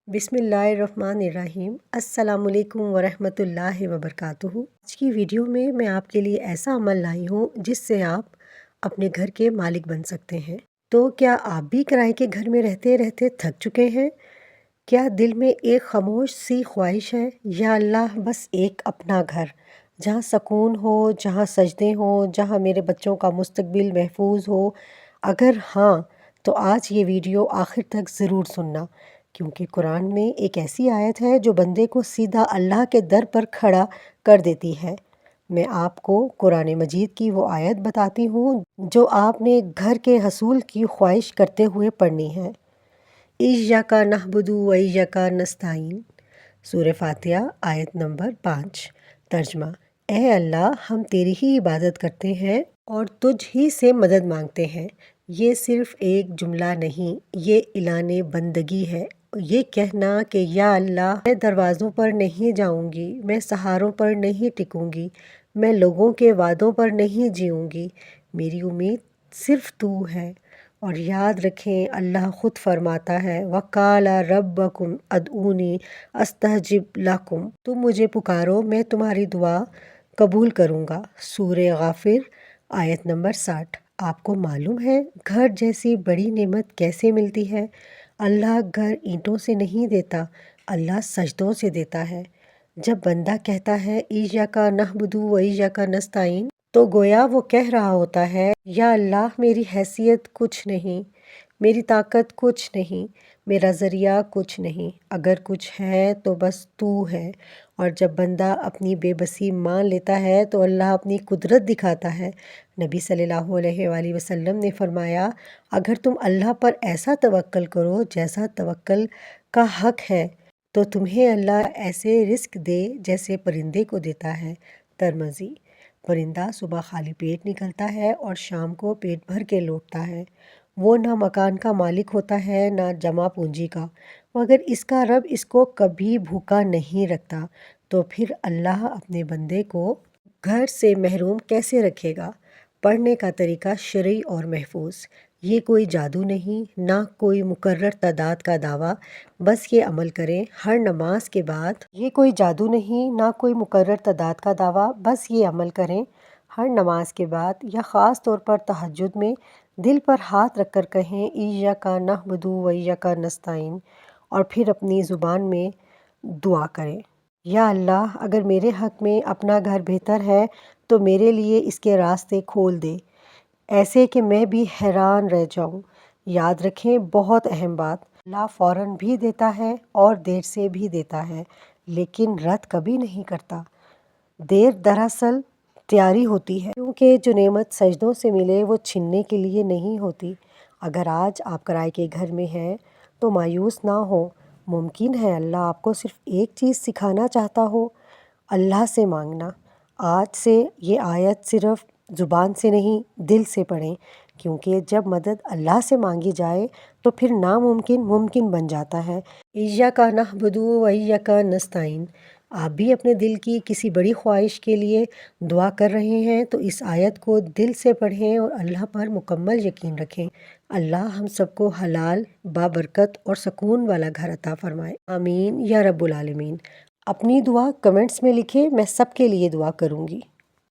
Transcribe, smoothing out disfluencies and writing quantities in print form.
बिस्मिल्लाहिर्रहमानिर्रहीम। अस्सलाम वालेकुम वरहमतुल्लाहि वबरकातुहू। आज की वीडियो में मैं आपके लिए ऐसा अमल लाई हूँ जिससे आप अपने घर के मालिक बन सकते हैं। तो क्या आप भी किराए के घर में रहते रहते थक चुके हैं? क्या दिल में एक खामोश सी ख्वाहिश है, या अल्लाह बस एक अपना घर जहाँ सुकून हो, जहाँ सजदे हो, जहाँ मेरे बच्चों का मुस्तकबिल महफूज हो? अगर हाँ, तो आज ये वीडियो आखिर तक ज़रूर सुनना, क्योंकि कुरान में एक ऐसी आयत है जो बंदे को सीधा अल्लाह के दर पर खड़ा कर देती है। मैं आपको कुरान मजीद की वो आयत बताती हूँ जो आपने घर के हसूल की ख्वाहिश करते हुए पढ़नी है। इय्याका नअबुदु व इय्याका नस्तईन, सूरह फातिहा आयत नंबर 5। तर्जमा: ए अल्लाह, हम तेरी ही इबादत करते हैं और तुझ ही से मदद मांगते हैं। ये सिर्फ़ एक जुमला नहीं, ये ऐलान बंदगी है। ये कहना कि या अल्लाह, मैं दरवाज़ों पर नहीं जाऊंगी, मैं सहारों पर नहीं टिकूंगी, मैं लोगों के वादों पर नहीं जीऊंगी, मेरी उम्मीद सिर्फ़ तू है। और याद रखें, अल्लाह ख़ुद फरमाता है, वक़ाला रब्बकुम अदऊनी अस्तजिब लकुम, तुम मुझे पुकारो, मैं तुम्हारी दुआ कबूल करूँगा। सूरह गाफिर आयत नंबर 60। आपको मालूम है घर जैसी बड़ी नेमत कैसे मिलती है? अल्लाह घर ईंटों से नहीं देता, अल्लाह सजदों से देता है। जब बंदा कहता है इय्याका नअबुदु व इय्याका नस्तईन, तो गोया वो कह रहा होता है, या अल्लाह, मेरी हैसियत कुछ नहीं, मेरी ताकत कुछ नहीं, मेरा ज़रिया कुछ नहीं, अगर कुछ है तो बस तू है। और जब बंदा अपनी बेबसी मान लेता है तो अल्लाह अपनी कुदरत दिखाता है। नबी सल्लल्लाहु अलैहि वसल्लम ने फरमाया, अगर तुम अल्लाह पर ऐसा तवक्ल करो जैसा तवक्ल का हक है, तो तुम्हें अल्लाह ऐसे रिस्क दे जैसे परिंदे को देता है। तिरमिज़ी। परिंदा सुबह खाली पेट निकलता है और शाम को पेट भर के लौटता है। वो ना मकान का मालिक होता है, ना जमा पूंजी का, मगर इसका रब इसको कभी भूखा नहीं रखता। तो फिर अल्लाह अपने बंदे को घर से महरूम कैसे रखेगा? पढ़ने का तरीका शरई और महफूज। ये कोई जादू नहीं, ना कोई मुकर्रर तादाद का दावा, बस ये अमल करें हर नमाज के बाद। ये कोई जादू नहीं, ना कोई मुकर्रर तादाद का दावा, बस ये अमल करें हर नमाज के बाद, या ख़ास तौर पर तहज्जुद में दिल पर हाथ रखकर कहें इय्याका नअबुदु व इय्याका नस्तईन, और फिर अपनी ज़ुबान में दुआ करें, या अल्लाह, अगर मेरे हक़ में अपना घर बेहतर है तो मेरे लिए इसके रास्ते खोल दे, ऐसे कि मैं भी हैरान रह जाऊं। याद रखें, बहुत अहम बात, अल्लाह फ़ौरन भी देता है और देर से भी देता है, लेकिन रद्द कभी नहीं करता। देर दरअसल तैयारी होती है, क्योंकि जो नेमत सजदों से मिले वो छीनने के लिए नहीं होती। अगर आज आप किराए के घर में हैं तो मायूस ना हो। मुमकिन है अल्लाह आपको सिर्फ़ एक चीज़ सिखाना चाहता हो, अल्लाह से मांगना। आज से ये आयत सिर्फ़ ज़ुबान से नहीं, दिल से पढ़ें, क्योंकि जब मदद अल्लाह से मांगी जाए तो फिर नामुमकिन मुमकिन बन जाता है। इय्याका नअबुदु व इय्याका नस्तईन। आप भी अपने दिल की किसी बड़ी ख्वाहिश के लिए दुआ कर रहे हैं तो इस आयत को दिल से पढ़ें और अल्लाह पर मुकम्मल यकीन रखें। अल्लाह हम सबको हलाल, बाबरकत और सुकून वाला घर अता फरमाए। आमीन या रब्बुल आलमीन। अपनी दुआ कमेंट्स में लिखें, मैं सबके लिए दुआ करूँगी।